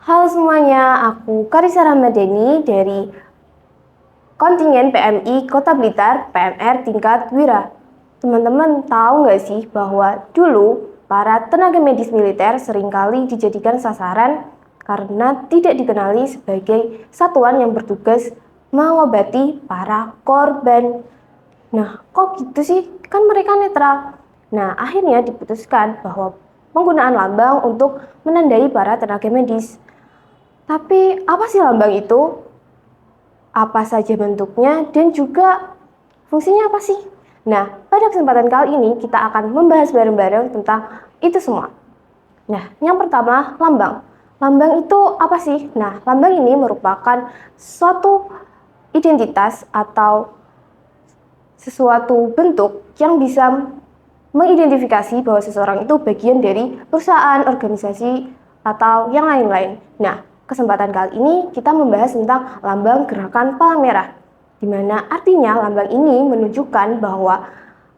Halo semuanya, aku Karissa Ramadhani dari kontingen PMI Kota Blitar, PMR tingkat Wira. Teman-teman tahu nggak sih bahwa dulu para tenaga medis militer seringkali dijadikan sasaran karena tidak dikenali sebagai satuan yang bertugas mengobati para korban. Nah, kok gitu sih? Kan mereka netral. Nah, akhirnya diputuskan bahwa penggunaan lambang untuk menandai para tenaga medis. Tapi apa sih lambang itu? Apa saja bentuknya dan juga fungsinya apa sih? Nah, pada kesempatan kali ini kita akan membahas bareng-bareng tentang itu semua. Nah, yang pertama, lambang. Lambang itu apa sih? Nah, lambang ini merupakan suatu identitas atau sesuatu bentuk yang bisa mengidentifikasi bahwa seseorang itu bagian dari perusahaan, organisasi, atau yang lain-lain. Nah, kesempatan kali ini kita membahas tentang lambang gerakan palang merah, di mana artinya lambang ini menunjukkan bahwa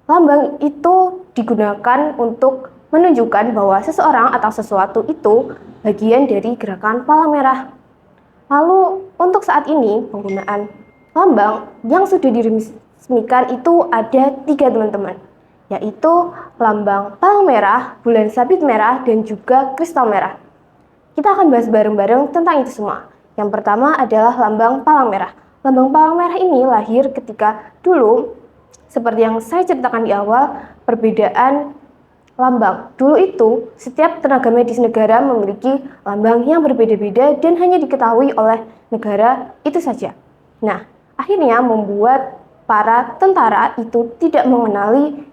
lambang itu digunakan untuk menunjukkan bahwa seseorang atau sesuatu itu bagian dari gerakan palang merah. Lalu untuk saat ini penggunaan lambang yang sudah diresmikan itu ada 3 teman-teman, yaitu lambang palang merah, bulan sabit merah, dan juga kristal merah. Kita akan bahas bareng-bareng tentang itu semua. Yang pertama adalah lambang palang merah. Lambang palang merah ini lahir ketika dulu, seperti yang saya ceritakan di awal, perbedaan lambang. Dulu itu, setiap tenaga medis negara memiliki lambang yang berbeda-beda dan hanya diketahui oleh negara itu saja. Nah, akhirnya membuat para tentara itu tidak mengenali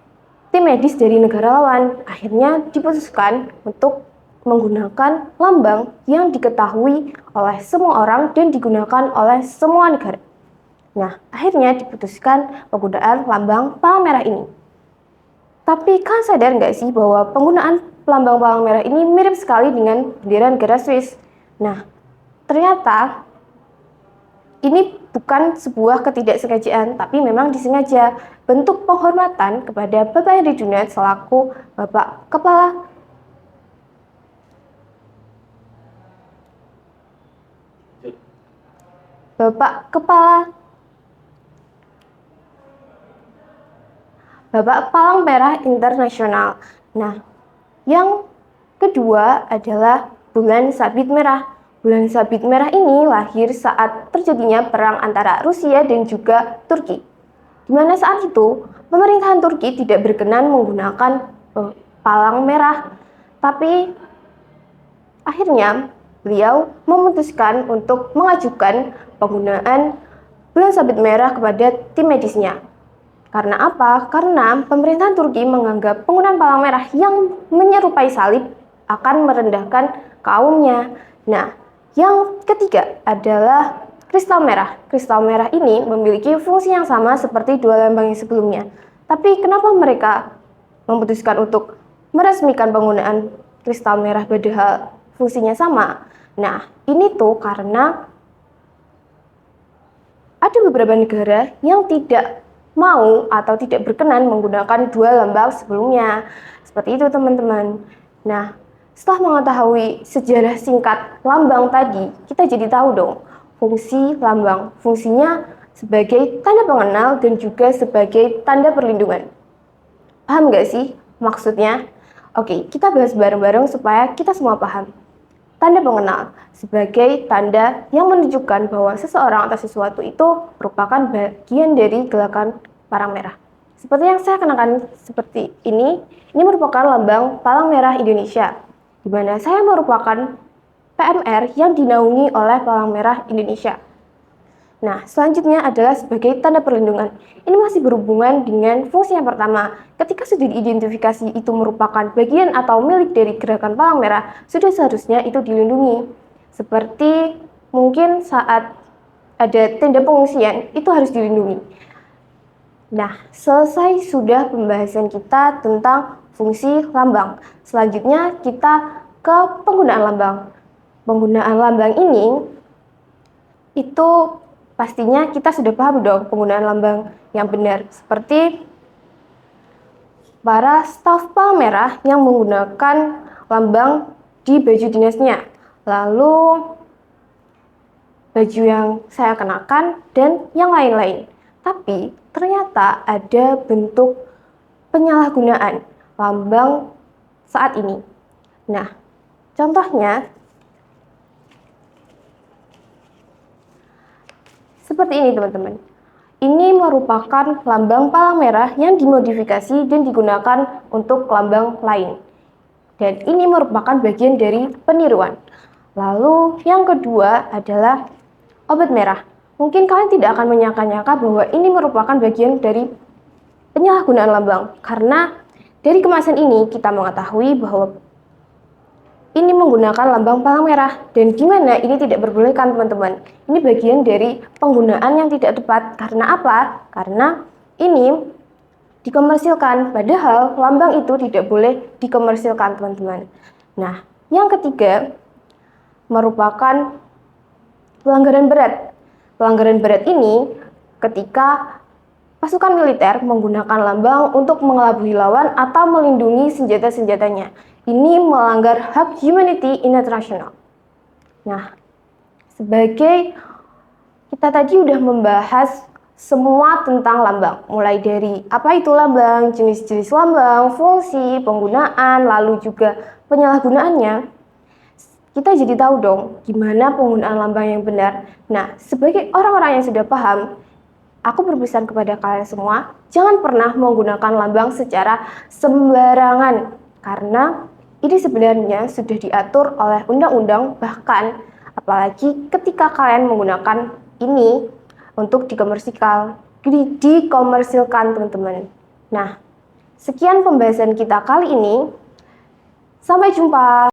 tim medis dari negara lawan. Akhirnya diputuskan untuk menggunakan lambang yang diketahui oleh semua orang dan digunakan oleh semua negara. Nah, akhirnya diputuskan penggunaan lambang palang merah ini. Tapi kan sadar nggak sih bahwa penggunaan lambang palang merah ini mirip sekali dengan bendera negara Swiss. Nah, ternyata ini bukan sebuah ketidaksengajaan, tapi memang disengaja. Bentuk penghormatan kepada Bapak Henry Junaidt selaku Bapak Kepala Bapak Palang Merah Internasional. Nah, yang kedua adalah bulan sabit merah. Bulan sabit merah ini lahir saat terjadinya perang antara Rusia dan juga Turki. Di mana saat itu pemerintahan Turki tidak berkenan menggunakan palang merah, tapi akhirnya beliau memutuskan untuk mengajukan penggunaan bulan sabit merah kepada tim medisnya. Karena apa? Karena pemerintahan Turki menganggap penggunaan palang merah yang menyerupai salib akan merendahkan kaumnya. Nah, yang ketiga adalah kristal merah. Kristal merah ini memiliki fungsi yang sama seperti dua lambang yang sebelumnya. Tapi kenapa mereka memutuskan untuk meresmikan penggunaan kristal merah padahal fungsinya sama? Nah, ini tuh karena ada beberapa negara yang tidak mau atau tidak berkenan menggunakan dua lambang sebelumnya. Seperti itu teman-teman. Nah, setelah mengetahui sejarah singkat lambang tadi, kita jadi tahu dong fungsi lambang. Fungsinya sebagai tanda pengenal dan juga sebagai tanda perlindungan. Paham nggak sih maksudnya? Oke, kita bahas bareng-bareng supaya kita semua paham. Tanda pengenal sebagai tanda yang menunjukkan bahwa seseorang atau sesuatu itu merupakan bagian dari gerakan palang merah. Seperti yang saya kenakan seperti ini merupakan lambang Palang Merah Indonesia, di mana saya merupakan PMR yang dinaungi oleh Palang Merah Indonesia. Nah, selanjutnya adalah sebagai tanda perlindungan. Ini masih berhubungan dengan fungsi yang pertama. Ketika sudah diidentifikasi itu merupakan bagian atau milik dari gerakan palang merah, sudah seharusnya itu dilindungi. Seperti mungkin saat ada tenda pengungsian, itu harus dilindungi. Nah, selesai sudah pembahasan kita tentang fungsi lambang. Selanjutnya kita ke penggunaan lambang. Penggunaan lambang ini itu pastinya kita sudah paham dong penggunaan lambang yang benar. Seperti para staf palang merah yang menggunakan lambang di baju dinasnya. lalu baju yang saya kenakan, dan yang lain-lain. Tapi ternyata ada bentuk penyalahgunaan lambang saat ini. Nah, contohnya seperti ini teman-teman. Ini merupakan lambang palang merah yang dimodifikasi dan digunakan untuk lambang lain. Dan ini merupakan bagian dari peniruan. Lalu yang kedua adalah obat merah. Mungkin kalian tidak akan menyangka-nyangka bahwa ini merupakan bagian dari penyalahgunaan lambang. Karena dari kemasan ini kita mengetahui bahwa ini menggunakan lambang palang merah. Dan gimana ini tidak diperbolehkan teman-teman. Ini bagian dari penggunaan yang tidak tepat. Karena apa? Karena ini dikomersilkan. Padahal lambang itu tidak boleh dikomersilkan teman-teman. Nah, yang ketiga merupakan pelanggaran berat. Pelanggaran berat ini ketika pasukan militer menggunakan lambang untuk mengelabui lawan atau melindungi senjata-senjatanya. Ini melanggar hak humanity internasional. Nah, sebagai kita tadi udah membahas semua tentang lambang, mulai dari apa itu lambang, jenis-jenis lambang, fungsi, penggunaan, lalu juga penyalahgunaannya. Kita jadi tahu dong gimana penggunaan lambang yang benar. Nah, sebagai orang-orang yang sudah paham, aku berpesan kepada kalian semua, jangan pernah menggunakan lambang secara sembarangan. Karena ini sebenarnya sudah diatur oleh undang-undang, bahkan apalagi ketika kalian menggunakan ini untuk dikomersilkan teman-teman. Nah, sekian pembahasan kita kali ini. Sampai jumpa.